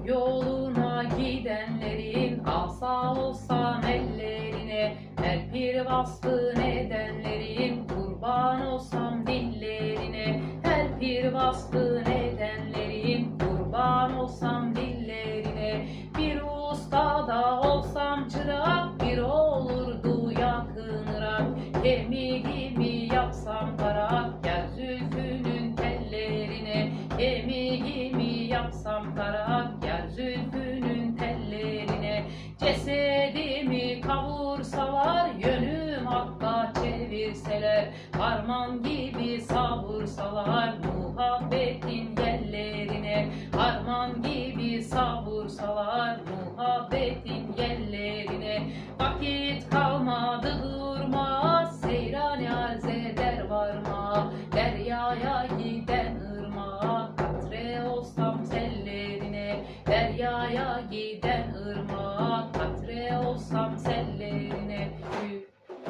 yoluna gidenlerin asa olsam ellerine, her bir vasfı nedenlerin kurban olsam dillerine, her bir vasfı nedenlerin kurban olsam dillerine. Bir ustada olsam çırak, bir olurdu yakın Irak. Kemiğimi yapsam tarak, gel zülfünün tellerine. Kemiğimi yapsam tarak, gel zülfünün tellerine. Cesedimi kavursalar, yönüm hakka çevirseler, harman gibi savursalar muhabbetin yerlerine, harman gibi savursalar muhabbetin yerlerine. Vakit kalmadı durma, seyran arz eder varma, deryaya giden ırmağa, katre olsam sellerine, deryaya giden ırmağa, katre olsam sellerine.